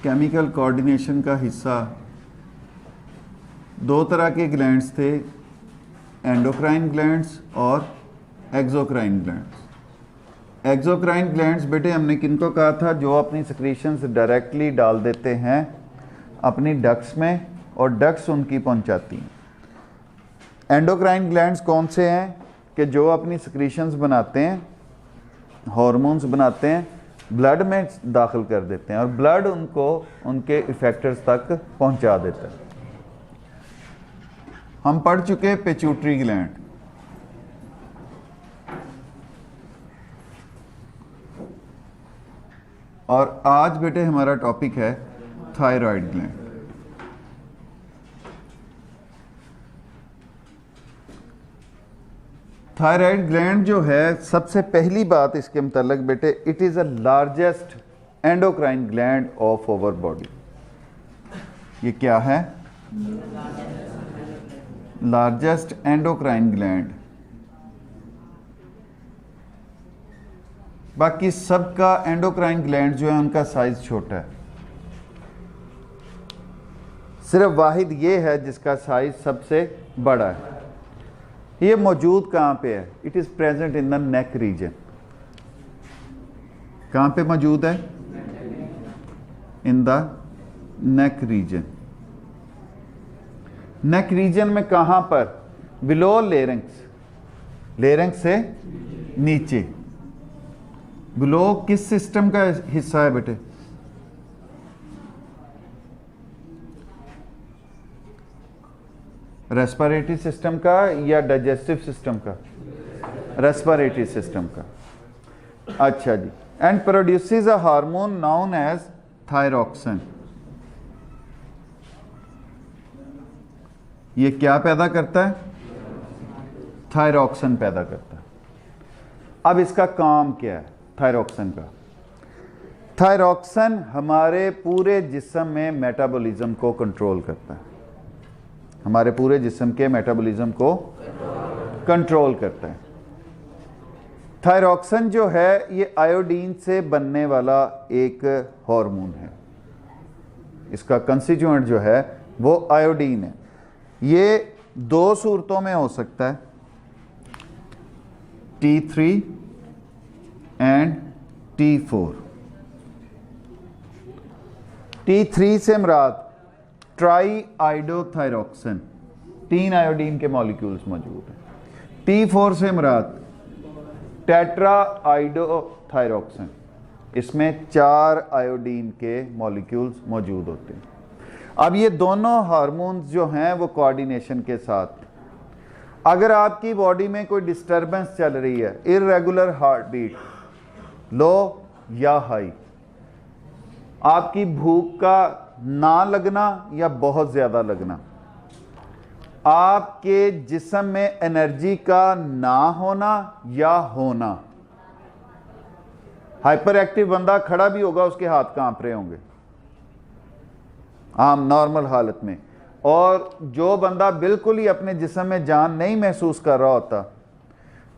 Chemical coordination का हिस्सा दो तरह के ग्लैंड्स थे, एंडोक्राइन ग्लैंड्स और एक्सोक्राइन ग्लैंड्स। एक्सोक्राइन ग्लैंड्स बेटे हमने किनको कहा था? जो अपनी सिक्रीशंस डायरेक्टली डाल देते हैं अपनी डक्ट्स में और डक्ट्स उनकी पहुंचाती हैं। एंडोक्राइन ग्लैंड्स कौन से हैं कि जो अपनी सिक्रीशंस बनाते हैं, हार्मोन्स बनाते हैं, ब्लड में दाखिल कर देते हैं और ब्लड उनको उनके इफेक्टर्स तक पहुंचा देता है। हम पढ़ चुके पिट्यूटरी ग्लैंड, और आज बेटे हमारा टॉपिक है थायराइड ग्लैंड। थायराइड ग्लैंड जो है, सबसे पहली बात इसके मतलब बेटे, it is a largest endocrine gland of our body. ये क्या है? Largest endocrine gland. बाकी सबका एंडोक्राइन ग्लैंड जो है उनका साइज छोटा है, सिर्फ वाहिद ये है जिसका साइज सबसे बड़ा है। ये मौजूद कहाँ पे है? It is present in the neck reason. कहाँ पे मौजूद है? इन the neck reason. Neck region में कहाँ पर? बिलो लेरिंक्स, लेरिंक्स से नीचे। बिलो किस सिस्टम का हिस्सा है बेटे? रेस्पिरेटरी सिस्टम का या डाइजेस्टिव सिस्टम का? रेस्पिरेटरी सिस्टम का। अच्छा जी। And produces a hormone known as thyroxine. ये क्या पैदा करता है? थायरॉक्सिन पैदा करता है। अब इसका काम क्या है थायरॉक्सिन का? थायरॉक्सिन हमारे पूरे जिस्म में मेटाबॉलिज्म को कंट्रोल करता है, हमारे पूरे जिस्म के मेटाबॉलिज्म को कंट्रोल करता है। थायरॉक्सिन जो है ये आयोडीन से बनने वाला एक हार्मोन है। इसका कंस्टिट्यूएंट जो है वो आयोडीन है। ये दो सूरतों में हो सकता है, T3 एंड T4। T3 से मुराद ट्राई आइडोथायरॉक्सिन, 3 आयोडीन के मॉलिक्यूल्स मौजूद हैं। T4 से मुराद टेट्रा आइडोथायरॉक्सिन, इसमें 4 आयोडीन के मॉलिक्यूल्स मौजूद होते हैं। अब ये दोनों हार्मोन्स जो हैं वो कोऑर्डिनेशन के साथ, अगर आपकी बॉडी में कोई डिस्टर्बेंस चल रही है, इर्रेगुलर हार्ट बीट, लो या हाई, आपकी भूख का ना लगना या बहुत ज़्यादा लगना, आपके जिस्म में एनर्जी का ना होना या होना, हाइपर एक्टिव बंदा खड़ा भी होगा उसके हाथ कांप रहे होंगे आम नॉर्मल हालत में, और जो बंदा बिल्कुल ही अपने जिस्म में जान नहीं महसूस कर रहा होता,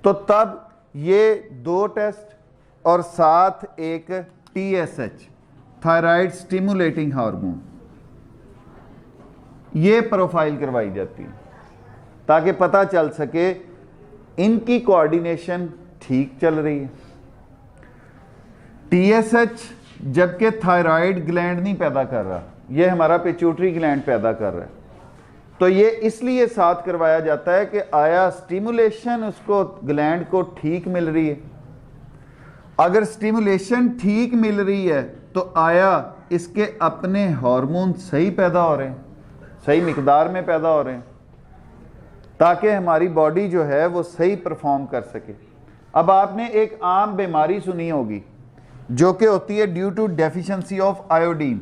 तो तब ये 2 टेस्ट और साथ एक TSH, थायराइड स्टिमुलेटिंग हार्मोन, ये प्रोफाइल करवाई जाती है ताकि पता चल सके इनकी कोऑर्डिनेशन ठीक चल रही है। TSH जबकि थायराइड ग्लैंड नहीं पैदा कर रहा, ये हमारा पिट्यूटरी ग्लैंड पैदा कर रहा है, तो ये इसलिए साथ करवाया जाता है कि आया स्टिमुलेशन उसको ग्लैंड को ठीक मिल रही है। अगर स्टिमुलेशन ठीक मिल रही है तो आया इसके अपने हार्मोन सही पैदा हो रहे हैं, सही मिकदार में पैदा हो रहे हैं, ताकि हमारी बॉडी जो है वो सही परफॉर्म कर सके। अब आपने एक आम बीमारी सुनी होगी जो कि होती है due to deficiency of iodine.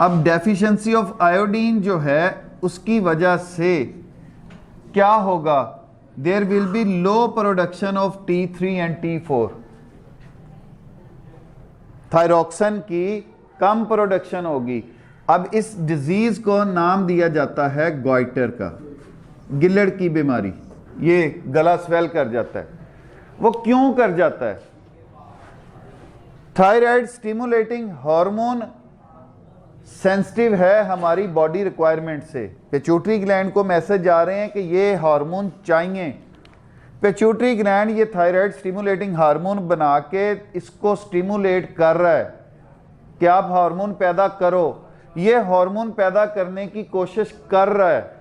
अब डेफिशिएंसी ऑफ आयोडीन जो है उसकी वजह से क्या होगा? There will be low production of T3 and T4, thyroxine की कम प्रोडक्शन होगी। अब इस डिजीज को नाम दिया जाता है गॉइटर का, गिल्लड़ की बीमारी। ये गला स्वेल कर जाता है। वो क्यों कर जाता है? थायराइड स्टिमुलेटिंग हार्मोन सेंसिटिव है हमारी बॉडी रिक्वायरमेंट से। पिट्यूटरी ग्लैंड को मैसेज आ रहे हैं कि ये हार्मोन चाहिए। पिट्यूटरी ग्लैंड ये थायराइड स्टिमुलेटिंग हार्मोन बना के इसको स्टिमुलेट कर रहा है कि आप हार्मोन पैदा करो। ये हार्मोन पैदा करने की कोशिश कर रहा है,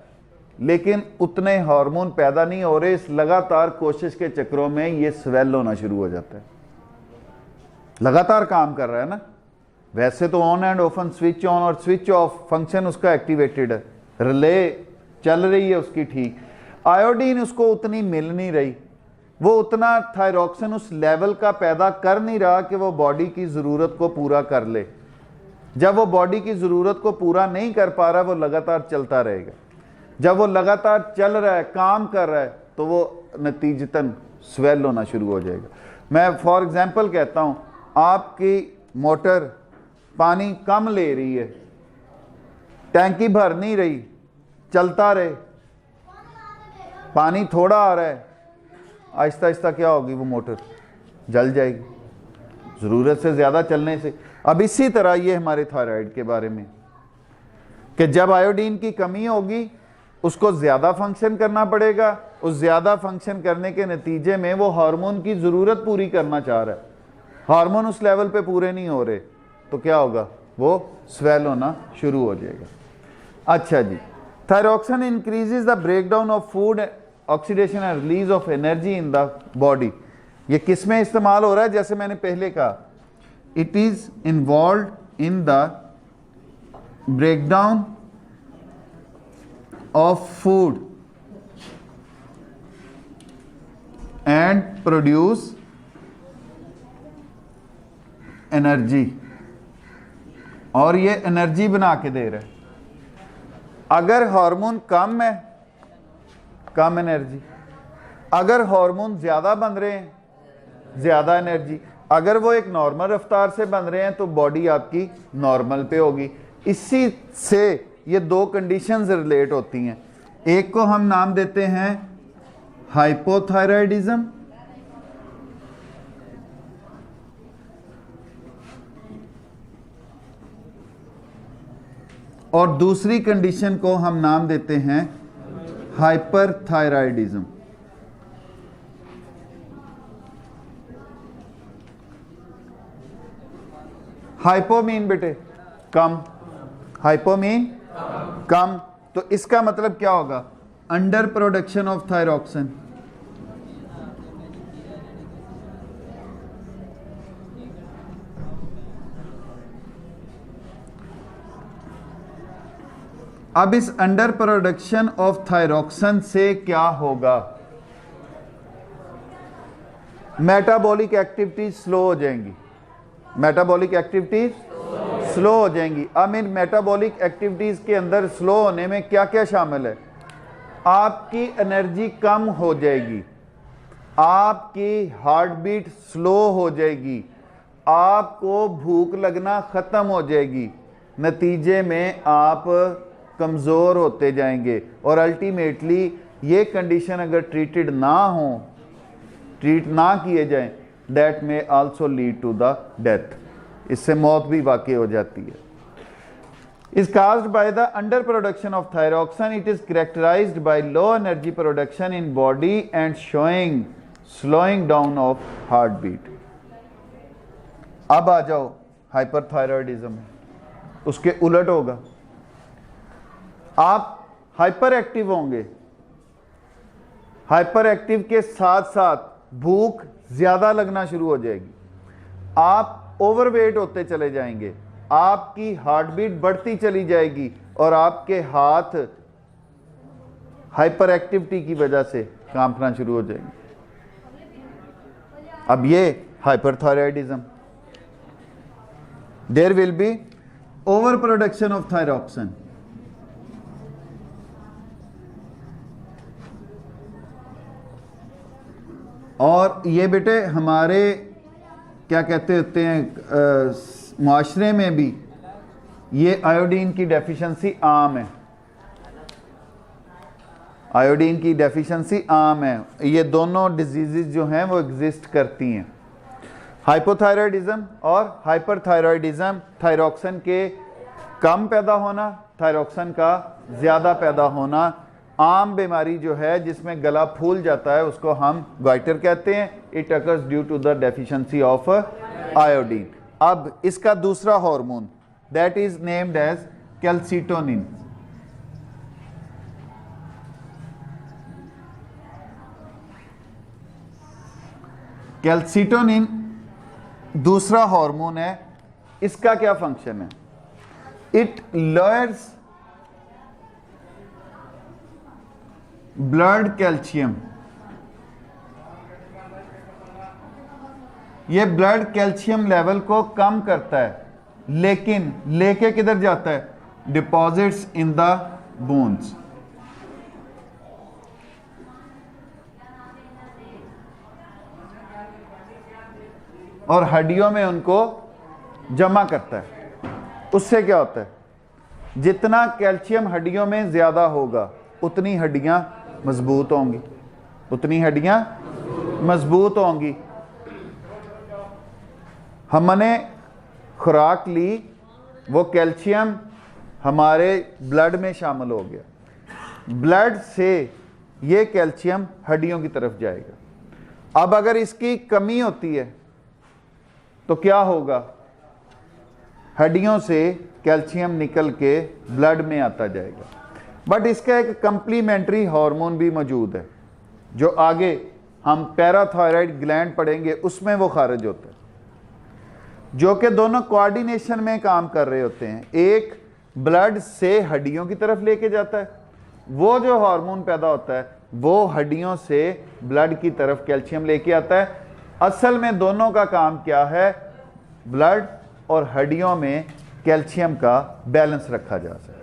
लेकिन उतने हार्मोन पैदा नहीं हो रहे। इस लगातार कोशिश के चक्रों में ये स्वेल होना शुरू हो जाता है। लगातार काम कर रहा है ना, वैसे तो on and often switch on और स्विच ऑफ फंक्शन उसका एक्टिवेटेड है, रिले चल रही है उसकी ठीक। आयोडीन उसको उतनी मिल नहीं रही, वो उतना थायरॉक्सिन उस लेवल का पैदा कर नहीं रहा कि वो बॉडी की ज़रूरत को पूरा कर ले। जब वो बॉडी की ज़रूरत को पूरा नहीं कर पा रहा, वो लगातार चलता रहेगा। जब वो लगातार चल रहा है, काम कर रहा है, तो वो नतीजतन स्वेल होना शुरू हो जाएगा। मैं फॉर एग्जांपल कहता हूँ, आपकी मोटर पानी कम ले रही है, टैंकी भर नहीं रही, चलता रहे, पानी थोड़ा आ रहा है, आहिस्ता आहिस्ता क्या होगी, वो मोटर जल जाएगी ज़रूरत से ज़्यादा चलने से। अब इसी तरह ये हमारे थायराइड के बारे में कि जब आयोडीन की कमी होगी उसको ज़्यादा फंक्शन करना पड़ेगा। उस ज़्यादा फंक्शन करने के नतीजे में वो हार्मोन की ज़रूरत पूरी करना चाह रहा है, हार्मोन उस लेवल पे पूरे नहीं हो रहे, तो क्या होगा, वो स्वेल होना शुरू हो जाएगा। अच्छा जी, thyroxine increases the breakdown of food, oxidation and release of energy in the body. ये किस में इस्तेमाल हो रहा है? जैसे मैंने पहले कहा, it is involve in the breakdown of food and produce energy, और ये एनर्जी बना के दे रहा है। अगर हार्मोन कम है, कम एनर्जी। अगर हार्मोन ज़्यादा बन रहे हैं, ज़्यादा एनर्जी। अगर वो एक नॉर्मल रफ्तार से बन रहे हैं तो बॉडी आपकी नॉर्मल पे होगी। इसी से ये दो कंडीशंस रिलेट होती हैं। एक को हम नाम देते हैं हाइपोथायराइडिज्म, और दूसरी कंडीशन को हम नाम देते हैं हाइपरथायराइडिज्म। हाइपो मीन बेटे कम, हाइपो मीन कम, तो इसका मतलब क्या होगा, अंडर प्रोडक्शन ऑफ थायरॉक्सिन। अब इस अंडर प्रोडक्शन ऑफ थायरॉक्सिन से क्या होगा, मेटाबॉलिक एक्टिविटीज स्लो हो जाएंगी। मेटाबॉलिक एक्टिविटीज स्लो हो जाएंगी। अब इन मेटाबॉलिक एक्टिविटीज के अंदर स्लो होने में क्या क्या शामिल है? आपकी एनर्जी कम हो जाएगी, आपकी हार्ट बीट स्लो हो जाएगी, आपको भूख लगना खत्म हो जाएगी, नतीजे में आप कमज़ोर होते जाएंगे, और अल्टीमेटली ये कंडीशन अगर ट्रीटेड ना हो, ट्रीट ना किए जाएं, that may also lead to the death, इससे मौत भी वाक़ई हो जाती है। is caused by the under production of thyroxine. It is characterized by low energy production in body and showing slowing down of heartbeat. अब आ जाओ हाइपरथायरॉयडिज्म, उसके उलट होगा, आप हाइपर एक्टिव होंगे, हाइपर एक्टिव के साथ साथ भूख ज्यादा लगना शुरू हो जाएगी, आप ओवरवेट होते चले जाएंगे, आपकी हार्ट बीट बढ़ती चली जाएगी, और आपके हाथ हाइपर एक्टिविटी की वजह से कांपना शुरू हो जाएंगे। अब ये hyperthyroidism, there will be over production of thyroxine. और ये बेटे हमारे क्या कहते होते हैं, माशरे में भी ये आयोडीन की डेफिशिएंसी आम है। आयोडीन की डेफिशिएंसी आम है, ये दोनों डिजीज़ जो हैं वो एग्जिस्ट करती हैं। हाइपोथायरॉयडिज्म और हाइपरथायरॉयडिज्म, थायरॉक्सिन के कम पैदा होना, थायरॉक्सिन का ज़्यादा पैदा होना, आम बीमारी जो है जिसमें गला फूल जाता है उसको हम गाइटर कहते हैं। It occurs due to the deficiency of iodine. अब इसका दूसरा hormone that is named as calcitonin. Calcitonin दूसरा हार्मोन है। इसका क्या फंक्शन है? It lowers blood calcium. ये ब्लड कैल्शियम लेवल को कम करता है, लेकिन लेके किधर जाता है? Deposits in the bones. और हड्डियों में उनको जमा करता है। उससे क्या होता है? जितना कैल्शियम हड्डियों में ज्यादा होगा उतनी हड्डियां मजबूत होंगी, उतनी हड्डियां मजबूत होंगी। हमने खुराक ली, वो कैल्शियम हमारे ब्लड में शामिल हो गया, ब्लड से ये कैल्शियम हड्डियों की तरफ जाएगा। अब अगर इसकी कमी होती है तो क्या होगा? हड्डियों से कैल्शियम निकल के ब्लड में आता जाएगा। बट इसका एक कंप्लीमेंट्री हार्मोन भी मौजूद है जो आगे हम पैराथायराइड ग्लैंड पढ़ेंगे, उसमें वो खारिज होता है, जो कि दोनों कोऑर्डिनेशन में काम कर रहे होते हैं। एक ब्लड से हड्डियों की तरफ लेके जाता है, वो जो हार्मोन पैदा होता है वो हड्डियों से ब्लड की तरफ कैल्शियम लेके आता है। असल में दोनों का काम क्या है? ब्लड और हड्डियों में कैल्शियम का बैलेंस रखा जा सके।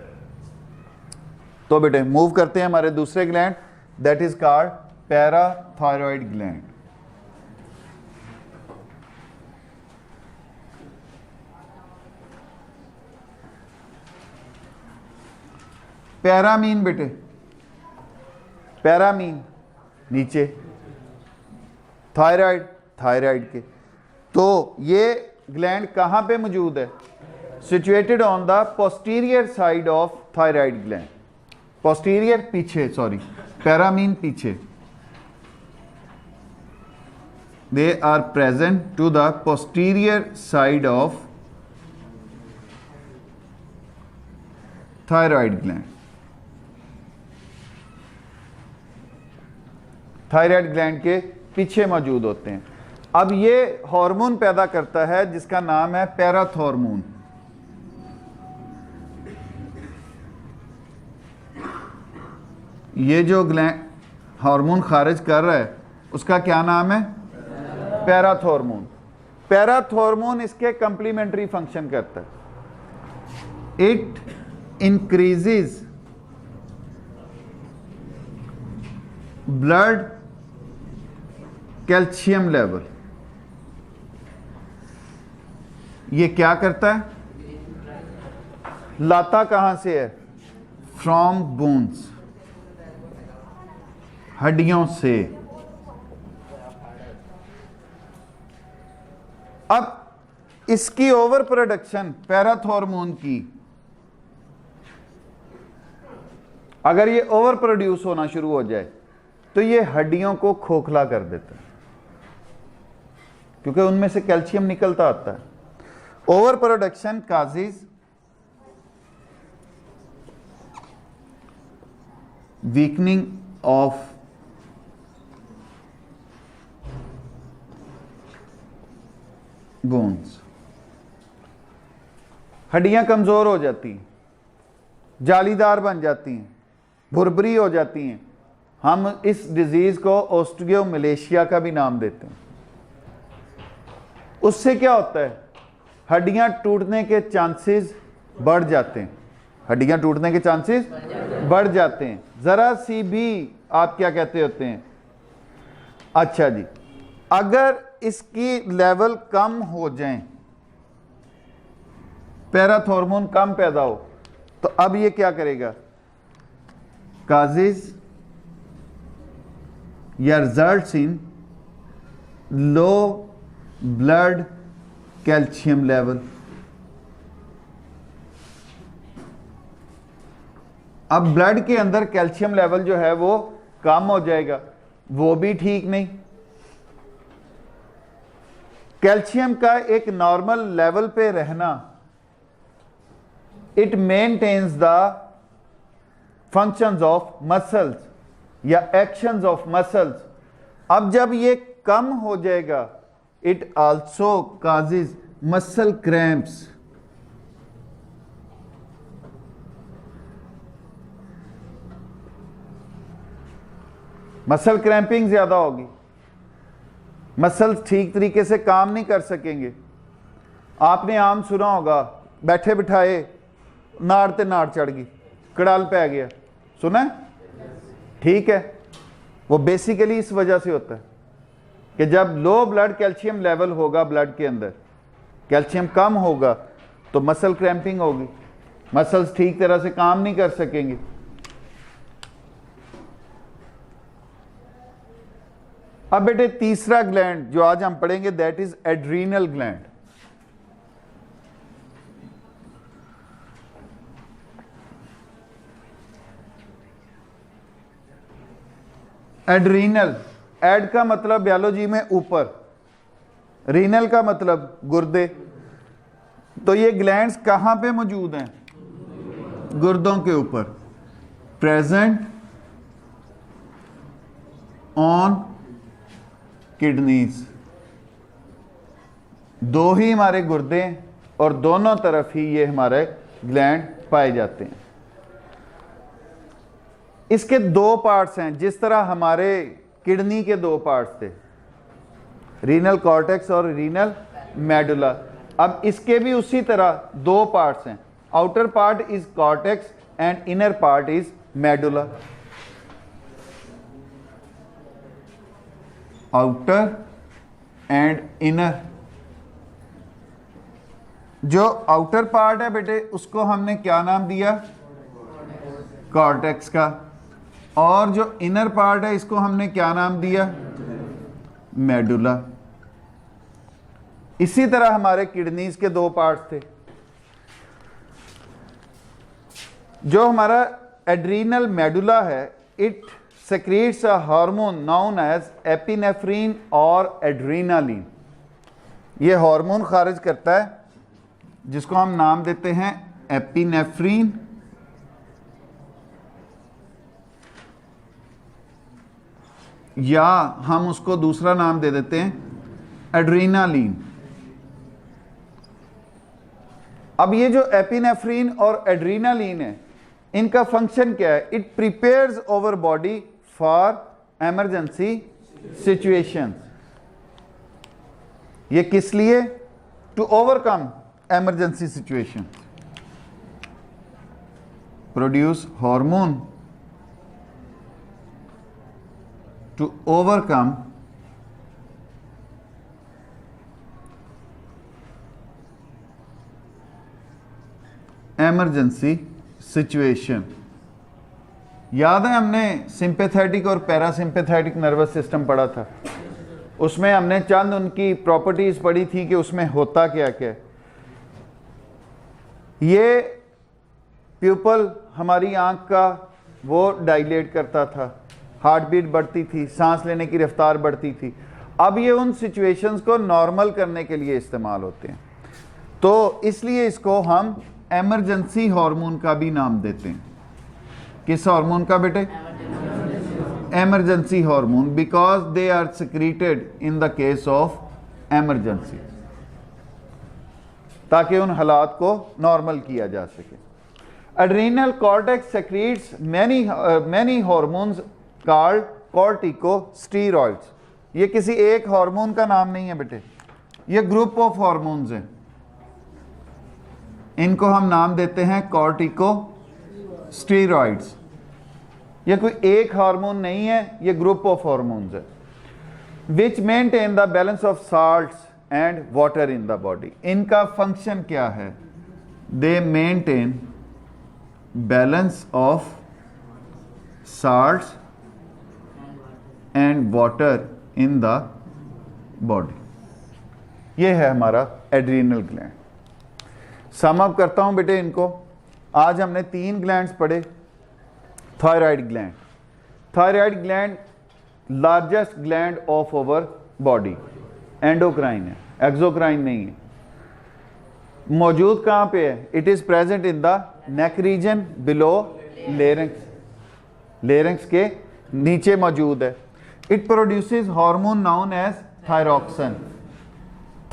तो बेटे मूव करते हैं हमारे दूसरे gland, that is called parathyroid gland. पैरामीन बेटे, पैरामीन नीचे, थायराइड थायराइड के। तो ये ग्लैंड कहां पे मौजूद है? Situated on the posterior side of thyroid gland. Posterior पीछे, सॉरी, पैरामीन पीछे। They are present to the posterior side of thyroid gland. Thyroid gland के पीछे मौजूद होते हैं। अब ये हार्मोन पैदा करता है जिसका नाम है पैराथॉर्मोन। ये जो ग्लैंड हार्मोन खारिज कर रहा है उसका क्या नाम है? पैराथॉर्मोन। पैराथॉर्मोन इसके कंप्लीमेंट्री फंक्शन करता है। It increases blood calcium level. ये क्या करता है? लाता कहां से है? फ्रॉम बोन्स, हड्डियों से। अब इसकी ओवर प्रोडक्शन पैराथॉर्मोन की, अगर ये ओवर प्रोड्यूस होना शुरू हो जाए तो ये हड्डियों को खोखला कर देता है, क्योंकि उनमें से कैल्शियम निकलता आता है। Over production causes weakening of bones. हड्डियां कमजोर हो जाती हैं, जालीदार बन जाती हैं, भुरभुरी हो जाती हैं। हम इस डिजीज को ऑस्टियोमलेशिया का भी नाम देते हैं। उससे क्या होता है? हड्डियां टूटने के चांसेस बढ़ जाते हैं, हड्डियां टूटने के चांसेस बढ़ जाते हैं। जरा सी भी आप क्या कहते होते हैं? अच्छा जी, अगर इसकी लेवल कम हो जाए, पैराथॉर्मोन कम पैदा हो, तो अब ये क्या करेगा? काजेज या results in low blood calcium level. अब ब्लड के अंदर कैल्शियम लेवल जो है वो कम हो जाएगा, वो भी ठीक नहीं। कैल्शियम का एक नॉर्मल लेवल पे रहना, it maintains the functions of muscles या एक्शंस ऑफ मसल्स। अब जब ये कम हो जाएगा, it also causes muscle cramps. Muscle cramping ज्यादा होगी, मसल्स ठीक तरीके से काम नहीं कर सकेंगे। आपने आम सुना होगा, बैठे बिठाए नाड़ ते नाड़ चढ़ गई, कड़ाल पै गया, सुना है? ठीक है, वो बेसिकली इस वजह से होता है कि जब लो ब्लड कैल्शियम लेवल होगा, ब्लड के अंदर कैल्शियम कम होगा तो मसल क्रैम्पिंग होगी, मसल्स ठीक तरह से काम नहीं कर सकेंगे। अब बेटे तीसरा ग्लैंड जो आज हम पढ़ेंगे, that is adrenal gland. Adrenal, ad का मतलब बायोलॉजी में ऊपर, रीनल का मतलब गुर्दे। तो ये ग्लैंड्स कहां पे मौजूद हैं? गुर्दों के ऊपर। Present on kidneys. दो ही हमारे गुर्दे और दोनों तरफ ही ये हमारे ग्लैंड पाए जाते हैं। इसके दो पार्ट्स हैं, जिस तरह हमारे किडनी के दो पार्ट्स थे, रीनल कॉर्टेक्स और रीनल मेडुला। अब इसके भी उसी तरह दो पार्ट्स हैं, outer part is cortex and inner part is medulla. Outer and inner. जो आउटर पार्ट है बेटे, उसको हमने क्या नाम दिया? कॉर्टेक्स का। और जो इनर पार्ट है, इसको हमने क्या नाम दिया? मेडुला। इसी तरह हमारे किडनीज के दो पार्ट्स थे। जो हमारा एड्रीनल मेडुला है, it secretes a hormone known as epinephrine और adrenaline। ये हार्मोन खारिज करता है जिसको हम नाम देते हैं एपिनेफ्रीन या हम उसको दूसरा नाम दे देते हैं एड्रेनालिन। अब ये जो एपिनेफ्रीन और एड्रेनालिन है, इनका फंक्शन क्या है? It prepares our body for emergency situations. ये किस लिए? To overcome emergency situation. Produce hormone to overcome emergency situation. याद है हमने सिंपैथेटिक और पैरासिम्पैथेटिक नर्वस सिस्टम पढ़ा था, उसमें हमने चंद उनकी प्रॉपर्टीज पढ़ी थी कि उसमें होता क्या क्या। ये प्यूपल हमारी आंख का वो डायलेट करता था, हार्ट बीट बढ़ती थी, सांस लेने की रफ्तार बढ़ती थी। अब ये उन सिचुएशंस को नॉर्मल करने के लिए इस्तेमाल होते हैं, तो इसलिए इसको हम एमरजेंसी हार्मोन का भी नाम देते हैं। किस हार्मोन का बेटे? Emergency hormone, because they are secreted in the case of emergency, ताकि उन हालात को नॉर्मल किया जा सके। Adrenal cortex secretes many hormones called corticosteroids. ये किसी एक हार्मोन का नाम नहीं है बेटे, ये ग्रुप ऑफ हार्मोन्स हैं, इनको हम नाम देते हैं कॉर्टिकोस्टेरॉइड्स। ये कोई एक हार्मोन नहीं है, ये ग्रुप ऑफ हार्मोन्स है which maintain the balance of salts and water in the body. इनका फंक्शन क्या है? They maintain balance of salts and water in the body. ये है हमारा एड्रीनल ग्लैंड। सम अप करता हूं बेटे इनको। आज हमने 3 ग्लैंड्स पढ़े। Thyroid gland, thyroid gland largest gland of our body, endocrine है, एक्सोक्राइन नहीं है। मौजूद कहां पे है? It is present in the neck region below larynx, larynx के नीचे मौजूद है। It produces hormone known as thyroxine.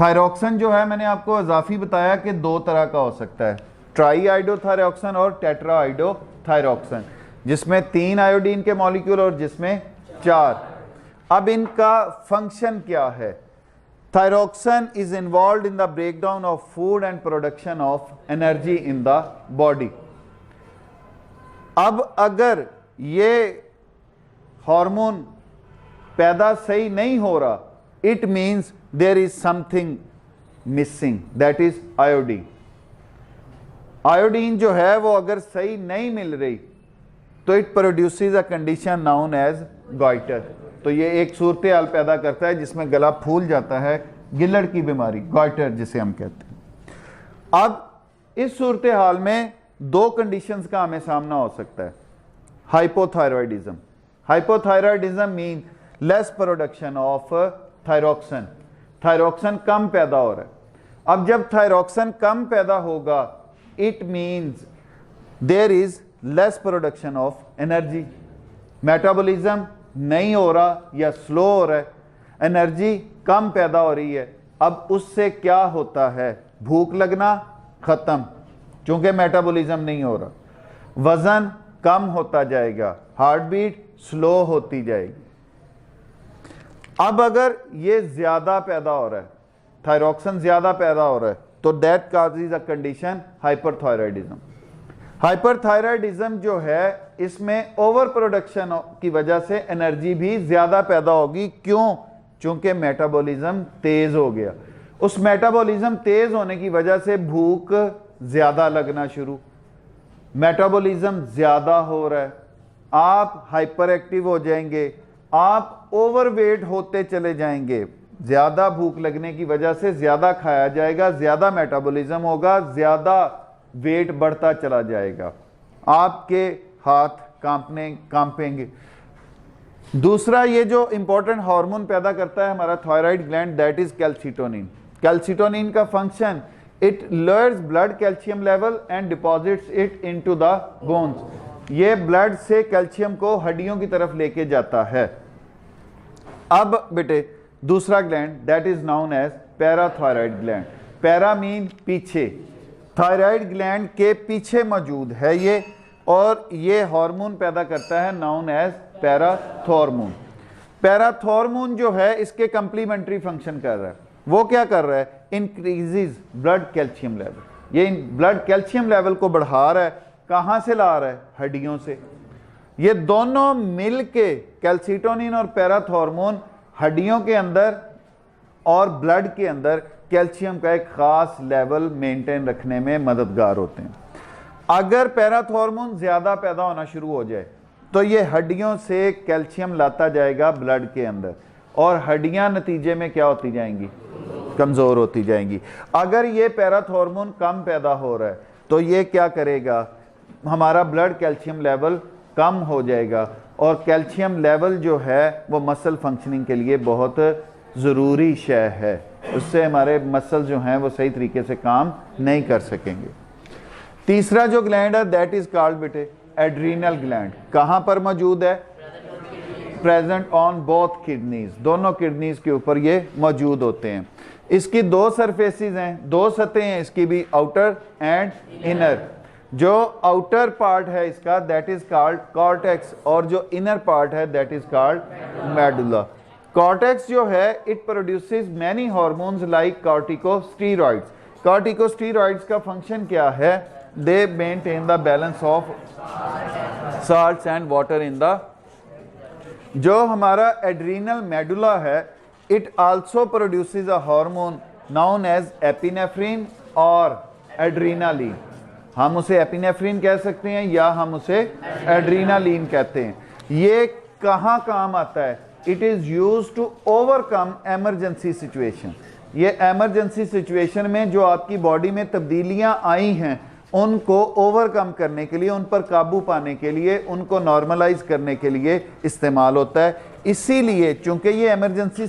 Thyroxine जो है मैंने आपको इजाफी बताया कि 2 तरह का हो सकता है, ट्राईआइडोथायरॉक्सिन और टेट्राआइडोथायरॉक्सिन, जिसमें 3 आयोडीन के मॉलिक्यूल और जिसमें 4। अब इनका फंक्शन क्या है? Thyroxine is involve in the breakdown of food and production of energy in the body. अब अगर ये हार्मोन पैदा सही नहीं हो रहा, it means there is something missing, that is iodine. Iodine जो है वो अगर सही नहीं मिल रही तो it produces a condition known as goitre. तो ये एक सूरत हाल पैदा करता है जिसमें गला फूल जाता है, गिल्लड़ की बीमारी, गॉइटर जिसे हम कहते हैं। अब इस सूरत हाल में 2 कंडीशंस का हमें सामना हो सकता है। Hypothyroidism, hypothyroidism mean less production of thyroxine, thyroxine कम पैदा हो रहा है। अब जब थायरॉक्सिन कम पैदा होगा, it means there is less production of energy, metabolism नहीं हो रहा या स्लो हो रहा है, एनर्जी कम पैदा हो रही है। अब उससे क्या होता है? भूख लगना खत्म, क्योंकि मेटाबॉलिज्म नहीं हो रहा, वजन कम होता जाएगा, हार्ट बीट स्लो होती जाएगी। अब अगर ये ज्यादा पैदा हो रहा है, थायरॉक्सिन ज्यादा पैदा हो रहा है, तो that causes a condition hyperthyroidism. Hyperthyroidism जो है, इसमें ओवर प्रोडक्शन की वजह से एनर्जी भी ज्यादा पैदा होगी। क्यों? क्योंकि मेटाबॉलिज्म तेज हो गया। उस मेटाबॉलिज्म तेज होने की वजह से भूख ज्यादा लगना शुरू, मेटाबॉलिज्म ज्यादा हो रहा है, आप हाइपर एक्टिव हो जाएंगे, आप ओवरवेट होते चले जाएंगे। ज्यादा भूख लगने की वजह से ज्यादा खाया जाएगा, ज्यादा मेटाबॉलिज्म होगा, ज्यादा वेट बढ़ता चला जाएगा, आपके हाथ कांपेंगे। दूसरा, ये जो इंपॉर्टेंट हार्मोन पैदा करता है हमारा thyroid gland, that is calcitonin. Calcitonin का function, it lowers blood calcium level and deposits it into the bones. ये ब्लड से कैल्शियम को हड्डियों की तरफ लेके जाता है। अब बेटे दूसरा gland, that is known as parathyroid gland. Para mean पीछे, थायराइड ग्लैंड के पीछे मौजूद है ये, और ये हार्मोन पैदा करता है नाउन एज पैराथॉर्मोन। पैराथॉर्मोन जो है इसके कंप्लीमेंट्री फंक्शन कर रहा है। वो क्या कर रहा है? Increases blood calcium level. ये ब्लड कैल्शियम लेवल को बढ़ा रहा है। कहां से ला रहा है? हड्डियों से। ये दोनों मिलके, कैल्सिटोनिन और पैराथॉर्मोन, हड्डियों के अंदर और ब्लड के अंदर कैल्शियम का एक खास लेवल मेंटेन रखने में मददगार होते हैं। अगर पैराथॉर्मोन ज्यादा पैदा होना शुरू हो जाए तो ये हड्डियों से कैल्शियम लाता जाएगा ब्लड के अंदर, और हड्डियां नतीजे में क्या होती जाएंगी? कमजोर होती जाएंगी। अगर ये पैराथॉर्मोन कम पैदा हो रहा है तो ये क्या करेगा? हमारा ब्लड कैल्शियम लेवल कम हो जाएगा, और कैल्शियम लेवल जो है वो मसल फंक्शनिंग के लिए बहुत ज़रूरी शय है। उससे हमारे मसल जो हैं वो सही तरीके से काम नहीं कर सकेंगे। तीसरा जो ग्लैंड है, दैट इज कॉल्ड बेटे एड्रीनल ग्लैंड। कहां पर मौजूद है? प्रेजेंट ऑन बोथ किडनीज, दोनों किडनीज के ऊपर ये मौजूद होते हैं। इसकी 2 सरफेसेस हैं, 2 सतहें हैं इसकी भी, आउटर एंड इनर। जो आउटर पार्ट है इसका, दैट इज कॉल्ड कॉर्टेक्स, और जो इनर पार्ट है that is called medulla. Cortex जो है, it produces many hormones like corticosteroids. Corticosteroids का फंक्शन क्या है? They maintain the balance of salts and water in the. जो हमारा एड्रीनल मेडुला है, it also produces a hormone known as epinephrine और adrenaline. हम उसे एपिनेफ्रिन कह सकते हैं या हम उसे एड्रीनालीन कहते हैं। ये कहाँ काम आता है? It is use to overcome emergency situation. ये एमरजेंसी सिचुएशन में जो आपकी बॉडी में तब्दीलियां आई हैं उनको ओवरकम करने के लिए, उन पर काबू पाने के लिए, उनको नॉर्मलाइज करने के लिए इस्तेमाल होता है। इसीलिए चूंकि ये इमरजेंसी